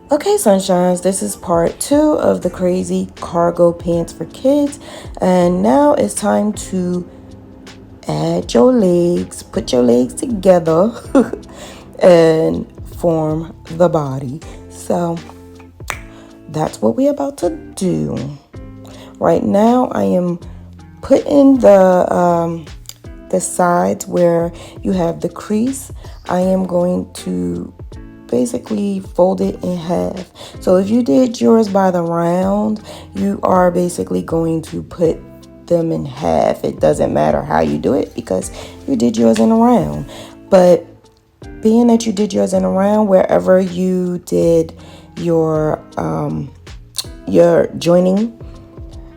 Okay, sunshines, this is part 2 of the crazy cargo pants for kids, and now it's time to add your legs, put your legs together and form the body. So that's what we're about to do. Right now I am putting the sides where you have the crease. I am going to basically fold it in half. So if you did yours by the round, you are basically going to put them in half. It doesn't matter how you do it because you did yours in a round. But being that you did yours in a round, wherever you did your joining,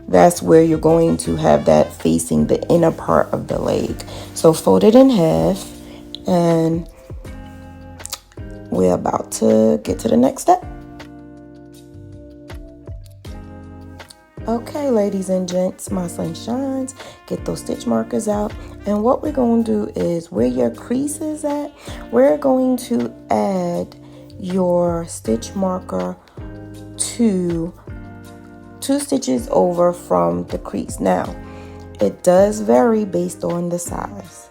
that's where you're going to have that facing the inner part of the leg. So fold it in half, and we're about to get to the next step. Okay, ladies and gents, my sunshines, get those stitch markers out. And what we're going to do is where your crease is at, we're going to add your stitch marker to 2 stitches over from the crease. Now, it does vary based on the size.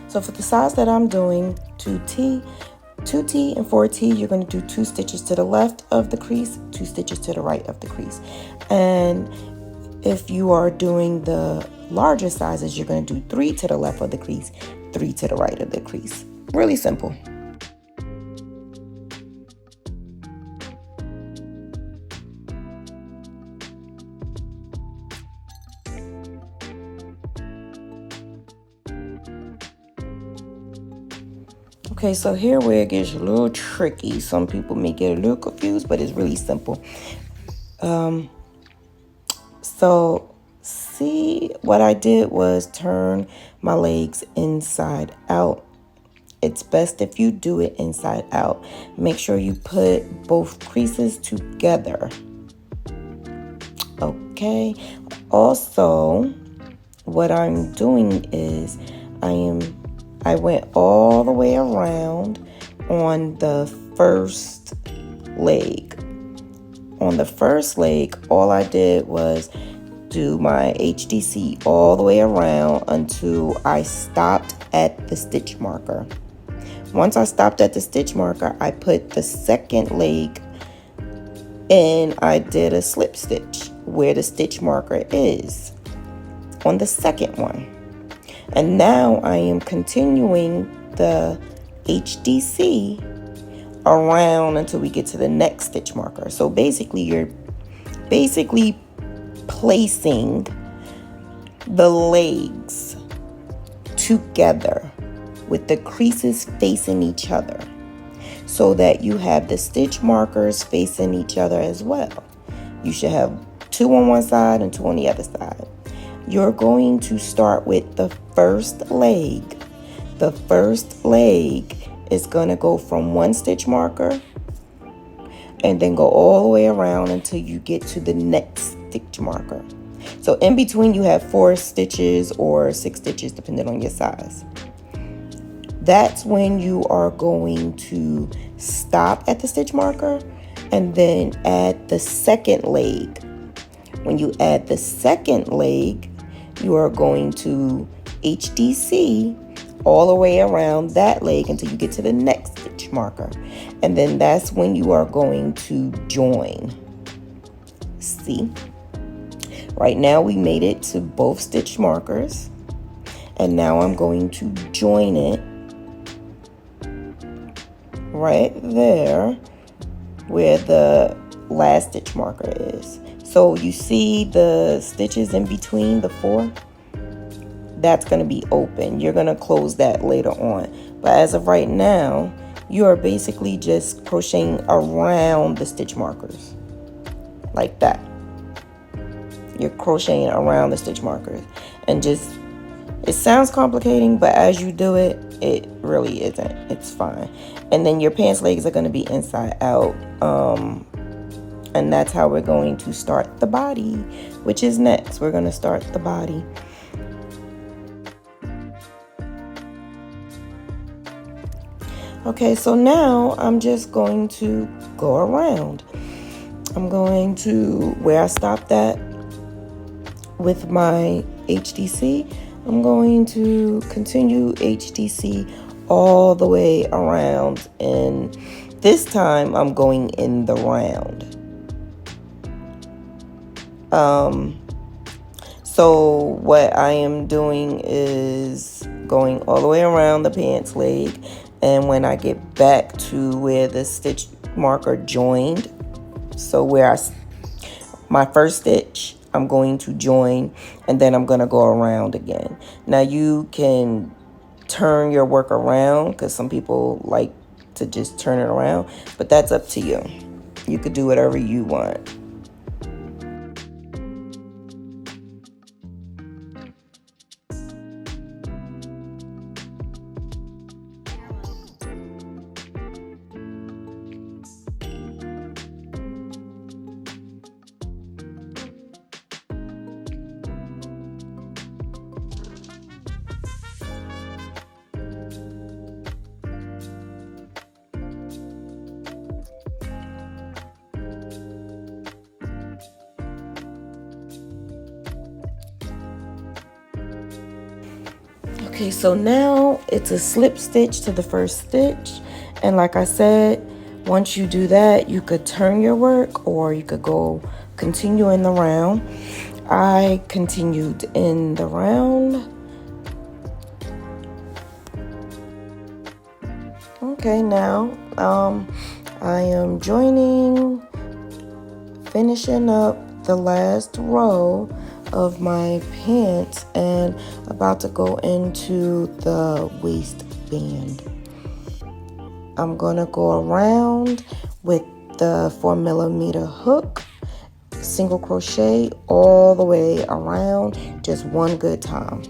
So for the size that I'm doing, 2T and 4T, you're going to do 2 stitches to the left of the crease, 2 stitches to the right of the crease. And if you are doing the larger sizes, you're going to do 3 to the left of the crease, 3 to the right of the crease. Really simple. Okay, so here where it gets a little tricky. Some people may get a little confused, but it's really simple. So see, what I did was turn my legs inside out. It's best if you do it inside out. Make sure you put both creases together. Okay. Also, what I'm doing is I went all the way around on the first leg. On the first leg, all I did was do my HDC all the way around until I stopped at the stitch marker. Once I stopped at the stitch marker, I put the second leg and I did a slip stitch where the stitch marker is on the second one. And now I am continuing the HDC around until we get to the next stitch marker. So basically you're placing the legs together with the creases facing each other so that you have the stitch markers facing each other as well. You should have 2 on one side and 2 on the other side. You're going to start with the first leg. The first leg is going to go from 1 stitch marker and then go all the way around until you get to the next stitch marker. So in between you have 4 stitches or 6 stitches depending on your size. That's when you are going to stop at the stitch marker and then add the second leg. When you add the second leg, you are going to HDC all the way around that leg until you get to the next stitch marker. And then that's when you are going to join. See? Right now we made it to both stitch markers. And now I'm going to join it right there where the last stitch marker is. So you see the stitches in between the 4? That's going to be open. You're going to close that later on. But as of right now, you are basically just crocheting around the stitch markers. Like that. You're crocheting around the stitch markers. And just, it sounds complicating, but as you do it, it really isn't. It's fine. And then your pants legs are going to be inside out. And that's how we're going to start the body, which is next. We're going to start the body. Okay, so now I'm just going to go around. I'm going to where I stopped at with my HDC. I'm going to continue HDC all the way around, and this time I'm going in the round. So what I am doing is going all the way around the pants leg, and when I get back to where the stitch marker joined, so where my first stitch, I'm going to join, and then I'm going to go around again. Now you can turn your work around, because some people like to just turn it around, but that's up to you. You could do whatever you want. Okay, so now it's a slip stitch to the first stitch, and like I said, once you do that, you could turn your work or you could go continue in the round. I continued in the round. Okay, now I am joining, finishing up the last row of my pants and about to go into the waistband. I'm gonna go around with the 4mm hook, single crochet all the way around, just one good time.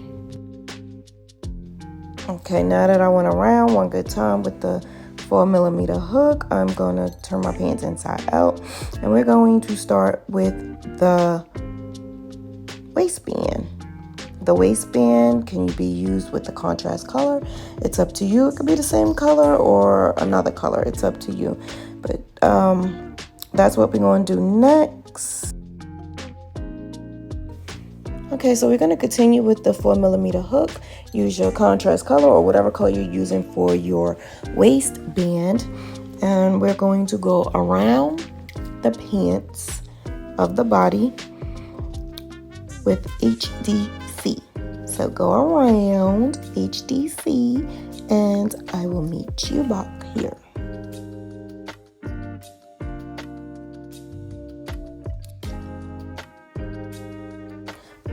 Okay, now that I went around one good time with the 4mm hook, I'm gonna turn my pants inside out, and we're going to start with the waistband. The waistband can be used with the contrast color. It's up to you. It could be the same color or another color. It's up to you. But that's what we're going to do next. Okay, so we're going to continue with the 4mm hook. Use your contrast color or whatever color you're using for your waistband. And we're going to go around the pants of the body with HDC. So go around HDC, and I will meet you back here.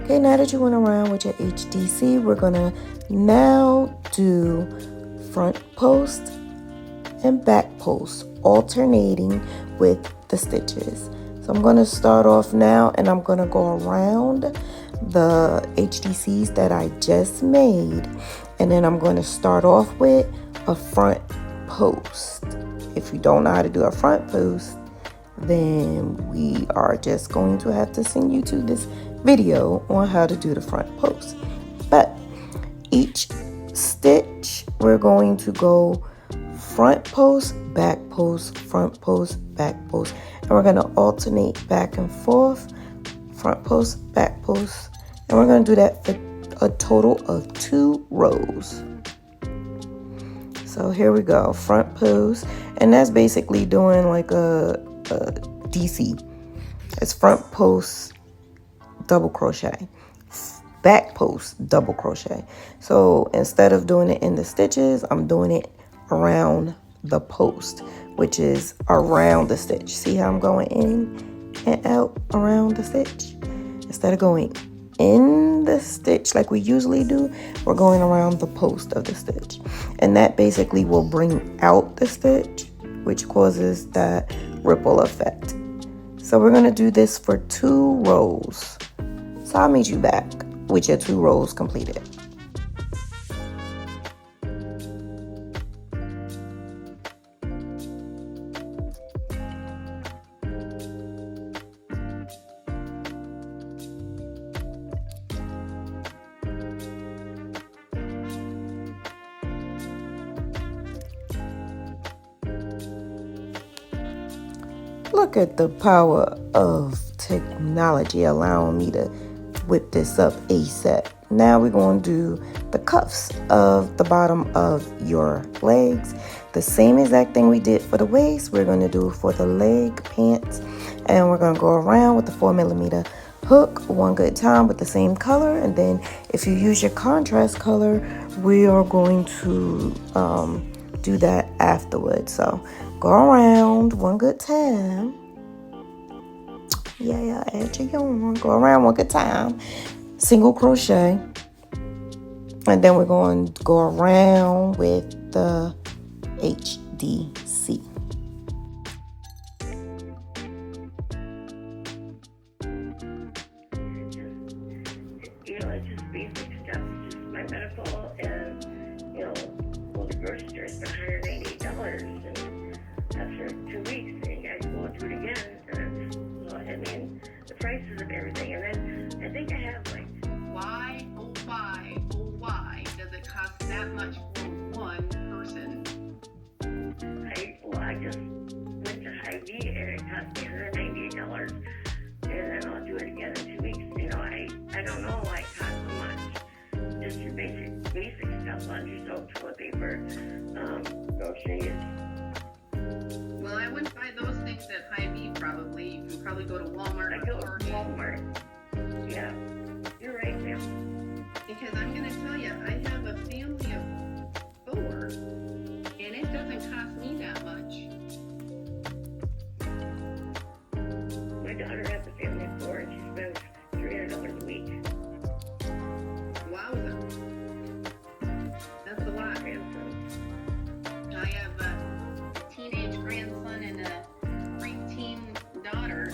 Okay, now that you went around with your HDC, we're gonna now do front post and back post, alternating with the stitches. So I'm going to start off now, and I'm going to go around the HDCs that I just made, and then I'm going to start off with a front post. If you don't know how to do a front post, then we are just going to have to send you to this video on how to do the front post. But each stitch, we're going to go front post, back post, front post, back post, and we're going to alternate back and forth, front post, back post, and we're going to do that for a total of 2 rows. So here we go, front post, and that's basically doing like a DC. It's front post, double crochet, back post, double crochet. So instead of doing it in the stitches, I'm doing it around the post, which is around the stitch. See how I'm going in and out around the stitch? Instead of going in the stitch like we usually do, we're going around the post of the stitch, and that basically will bring out the stitch, which causes that ripple effect. So we're going to do this for 2 rows. So I'll meet you back with your 2 rows completed. Look at the power of technology allowing me to whip this up ASAP. Now we're going to do the cuffs of the bottom of your legs. The same exact thing we did for the waist, we're going to do for the leg pants. And we're going to go around with the 4mm hook one good time with the same color. And then if you use your contrast color, we are going to do that afterwards. So go around one good time. Yeah, add your yarn. Go around one good time. Single crochet. And then we're going to go around with the HDC. You know, it's just basic stuff. It's just my medical and, you know, well, the grocery store is $198. And after 2 weeks, and you guys go through it again. And well, I mean, the prices of everything. And then I think I have like, why does it cost that much for one person? I just went to Hy-Vee and it cost me $198. And then I'll do it again in 2 weeks. You know, I don't know why it costs so much. Just your basic stuff, laundry soap, toilet paper, groceries. Well, I wouldn't buy those things at Hy-Vee probably. You can probably go to Walmart I go to Walmart. Yeah, you're right, ma'am. Because I'm going to tell you, I have a family of 4, and it doesn't cost me that much. My daughter has a family of 4, and she spends $300 a week. Wowza. That's a lot. Grandsons. I have a teenage grandson and a preteen daughter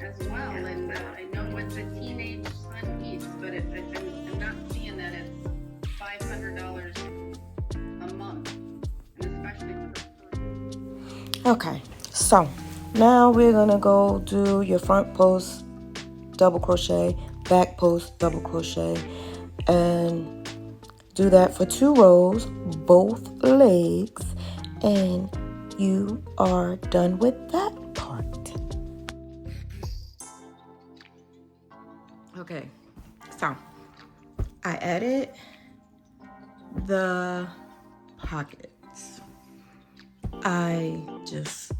as well, and I know what the teenage son eats, but I'm not seeing that it's $500 a month, and especially for Okay, so now we're gonna go do your front post double crochet, back post double crochet, and do that for 2 rows, both legs, and you are done with that part. Okay, so I added the pockets. I just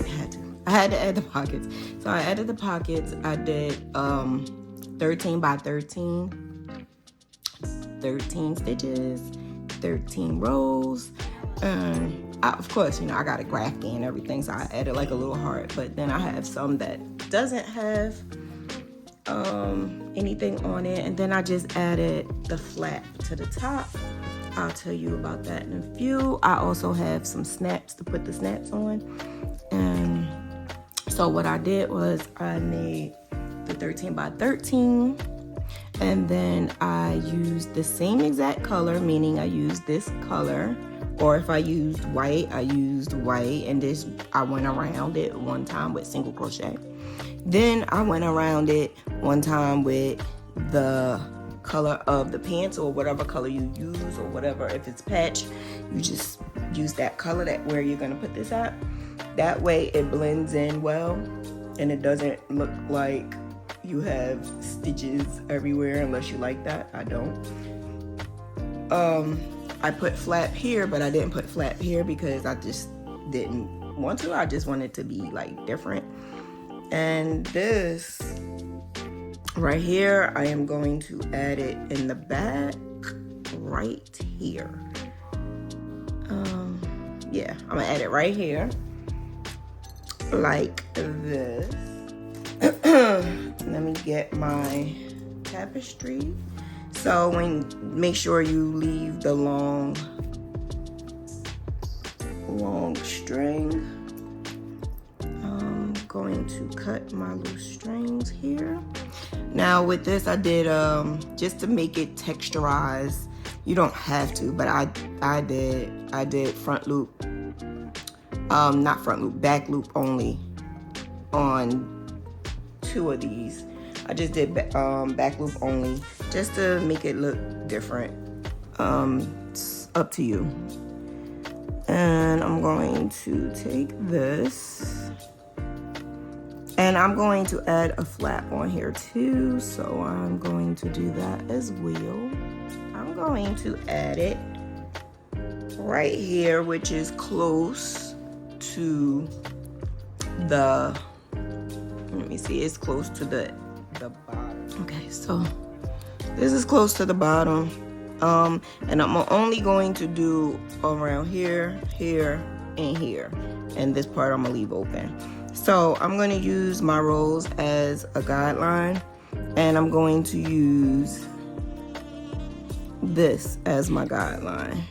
had to add the pockets. So I added the pockets. I did 13 by 13 stitches, 13 rows. And of course, you know, I got a graphic and everything, so I added like a little heart. But then I have some that doesn't have anything on it, and then I just added the flap to the top. I'll tell you about that in a few. I also have some snaps to put the snaps on. And so what I did was I made the 13 by 13, and then I used the same exact color, meaning I used this color, or if I used white, I used white, and this I went around it one time with single crochet. Then I went around it one time with the color of the pants, or whatever color you use, or whatever. If it's patch, you just use that color, that where you're gonna put this at. That way it blends in well, and it doesn't look like you have stitches everywhere, unless you like that. I don't. I put flap here, but I didn't put flap here because I just didn't want to. I just wanted to be like different. And this right here, I am going to add it in the back right here. Yeah, I'm gonna add it right here like this. Let me get my tapestry. So make sure you leave the long string. I'm going to cut my loose strings here. Now with this, I did just to make it texturized. You don't have to, but I did front loop, not front loop, back loop only on 2 of these. I just did back loop only, just to make it look different. It's up to you. And I'm going to take this And I'm going to add a flap on here too, so I'm going to do that as well. I'm going to add it right here, which is close to the, let me see, it's close to the bottom. Okay, so this is close to the bottom. And I'm only going to do around here, here, and here. And this part I'm gonna leave open. So I'm gonna use my rows as a guideline, and I'm going to use this as my guideline.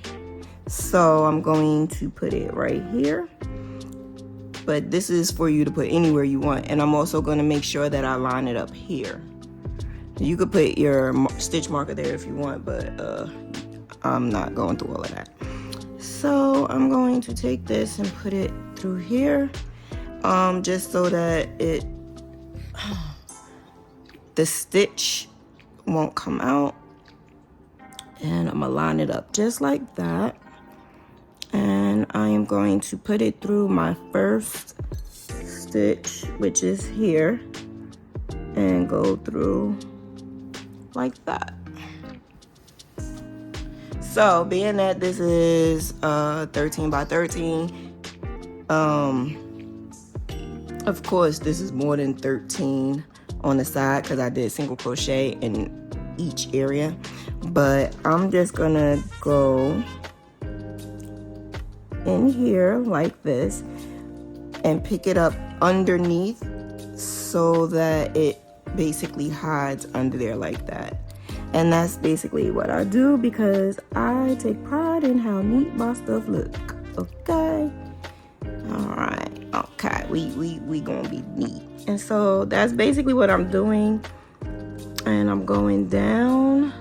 So I'm going to put it right here, but this is for you to put anywhere you want. And I'm also going to make sure that I line it up here. You could put your stitch marker there if you want, but I'm not going through all of that. So I'm going to take this and put it through here, just so that the stitch won't come out. And I'm gonna line it up just like that. And I am going to put it through my first stitch, which is here, and go through like that. So being that this is 13 by 13, of course this is more than 13 on the side because I did single crochet in each area, but I'm just gonna go in here like this and pick it up underneath so that it basically hides under there like that. And that's basically what I do because I take pride in how neat my stuff look. Okay, all right, okay, we gonna be neat. And so that's basically what I'm doing. And I'm going down,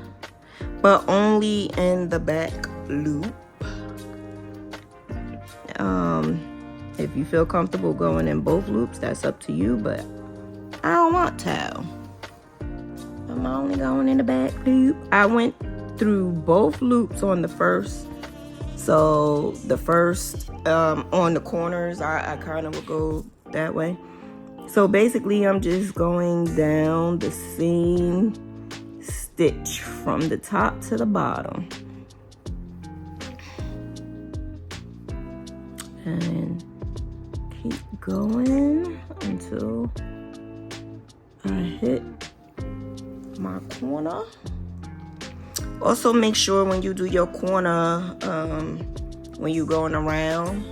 but only in the back loop. If you feel comfortable going in both loops, that's up to you, but I don't want to. I'm only going in the back loop. I went through both loops on the first. So the first, on the corners, I kind of would go that way. So basically, I'm just going down the same stitch from the top to the bottom. And keep going until I hit my corner. Also make sure when you do your corner, when you're going around,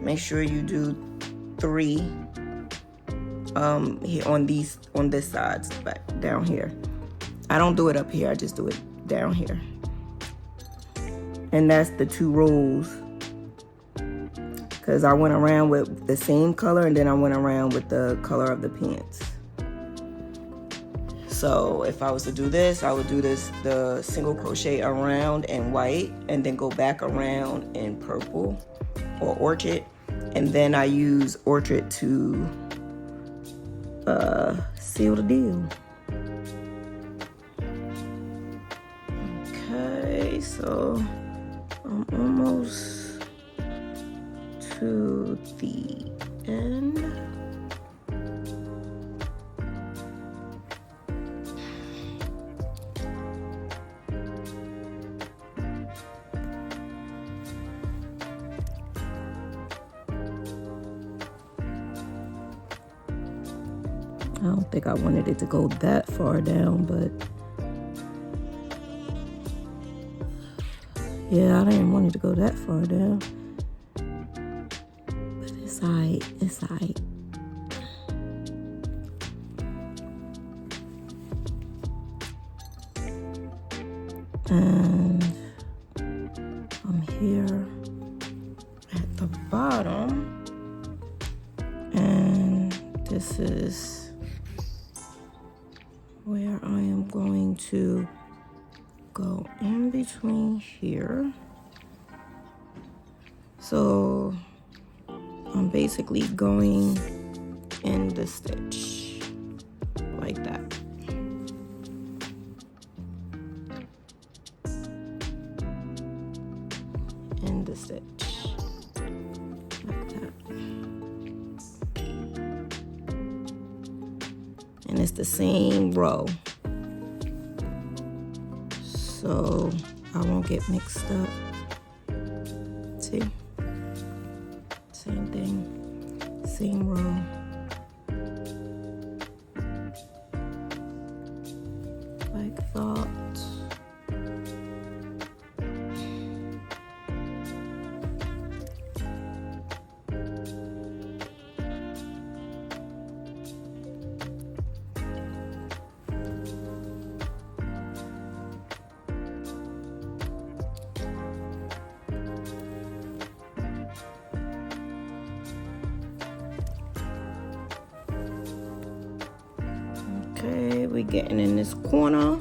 make sure you do 3 here on this side, back down here. I don't do it up here, I just do it down here. And that's the 2 rows, because I went around with the same color and then I went around with the color of the pants. So if I was to do this, I would do the single crochet around in white and then go back around in purple or orchid, and then I use orchid to seal the deal. Okay, so I'm almost to the end. I don't think I wanted it to go that far down, but yeah, I didn't want it to go that far down. But it's alright, it's alright. And I'm here at the bottom, and this is where I am going to go in between here. So I'm basically going in the stitch like that. In the stitch like that. and it's the same row, so I won't get mixed up. See, same thing, same row. Like that. Okay, we're getting in this corner.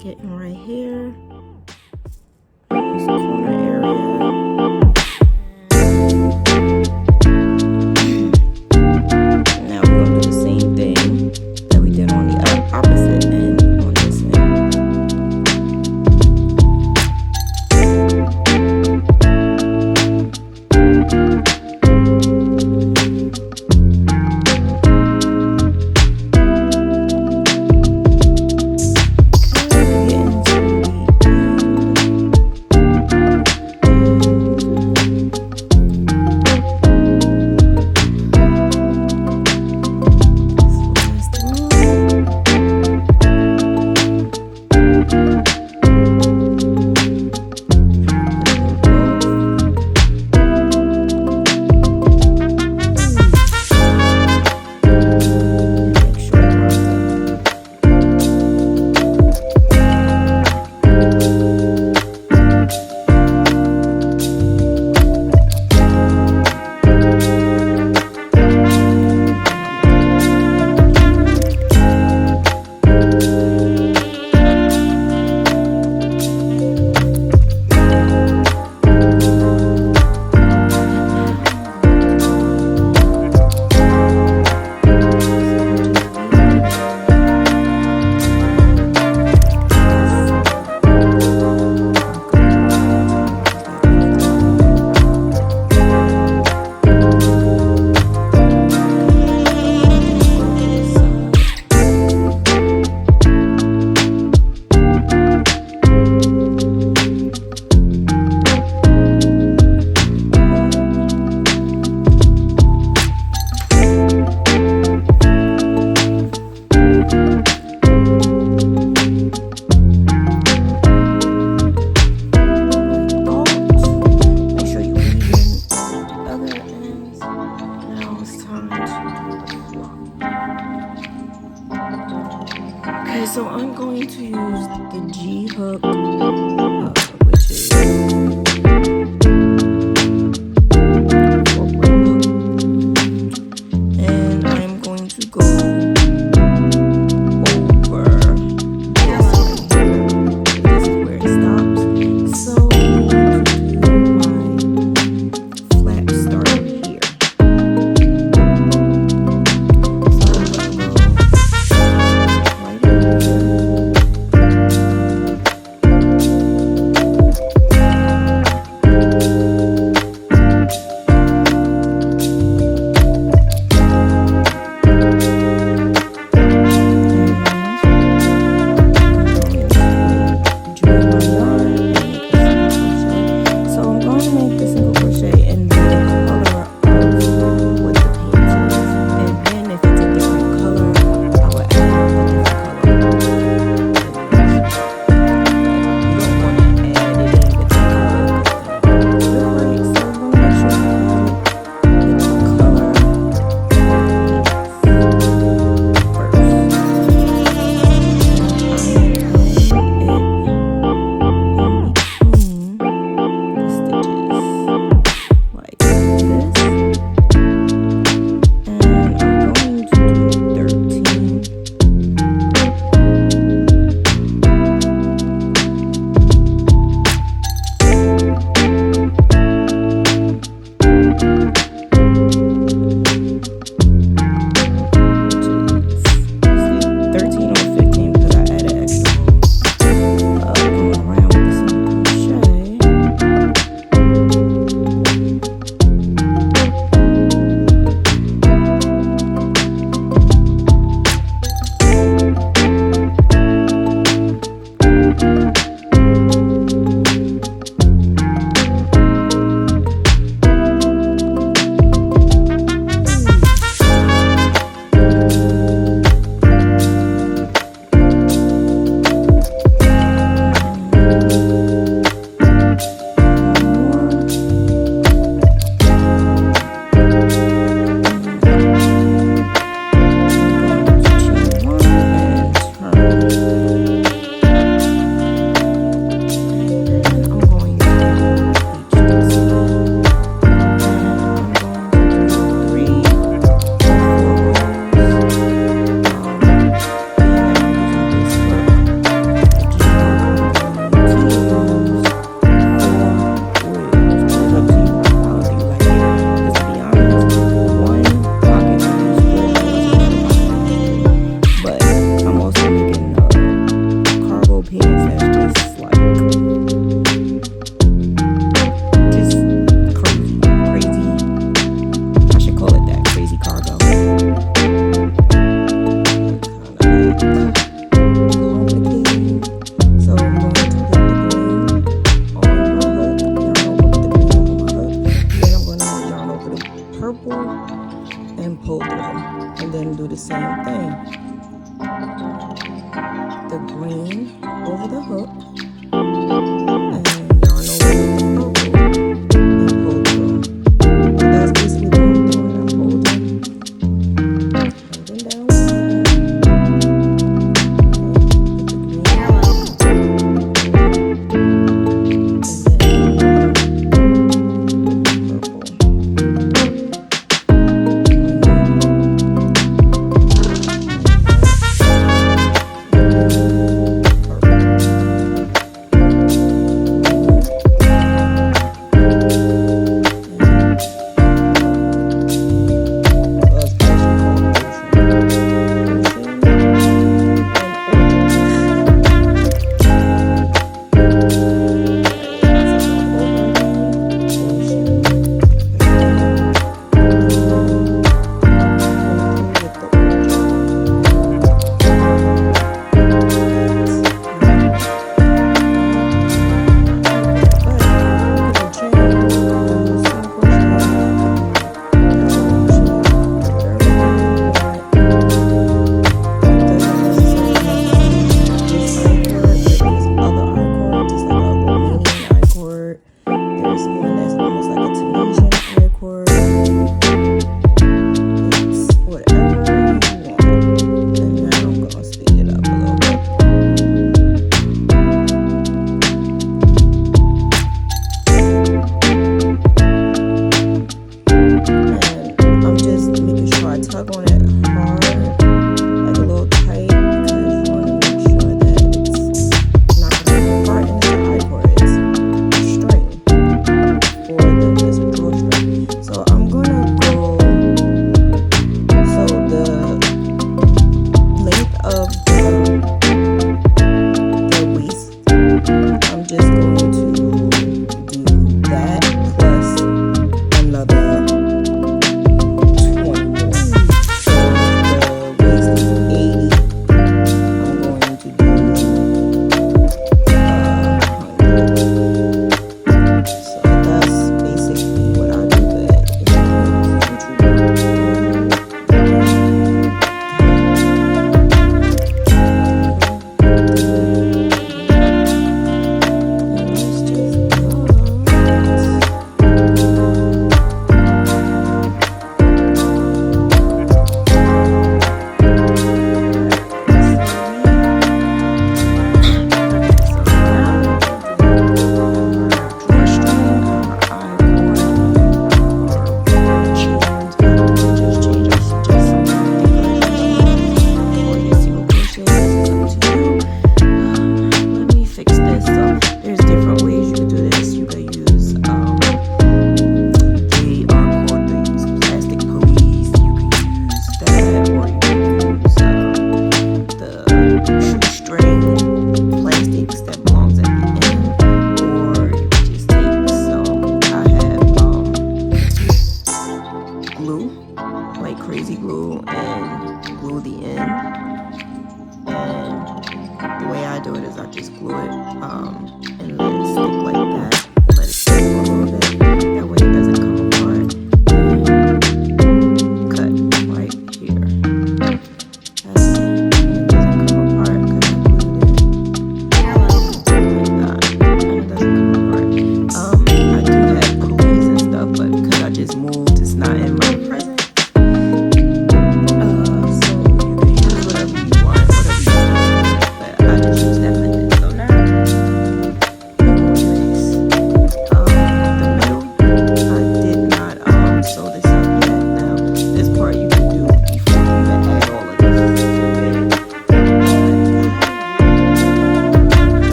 Getting right here. This corner area. Now we're going to do the same thing that we did on the opposite end on this end.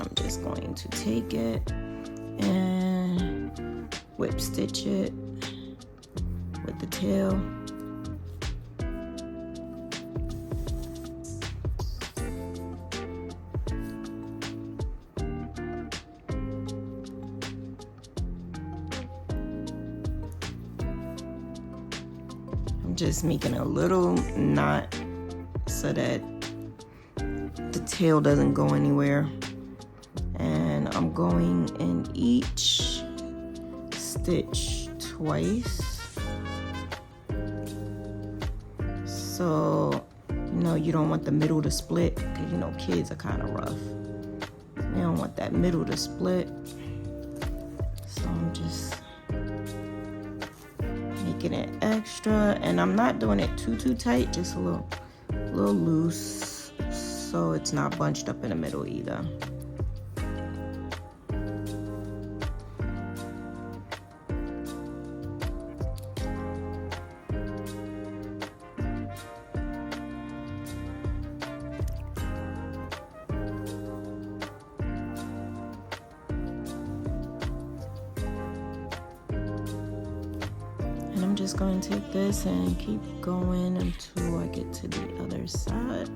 I'm just going to take it and whip stitch it with the tail. I'm just making a little knot so that the tail doesn't go anywhere. And I'm going in each stitch twice. So, you don't want the middle to split, because kids are kind of rough. You don't want that middle to split. So I'm just making it extra, and I'm not doing it too tight, just a little loose, so it's not bunched up in the middle either. And I'm just going to take this and keep going until I get to the other side.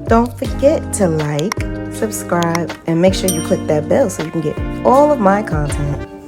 Don't forget to like, subscribe, and make sure you click that bell so you can get all of my content.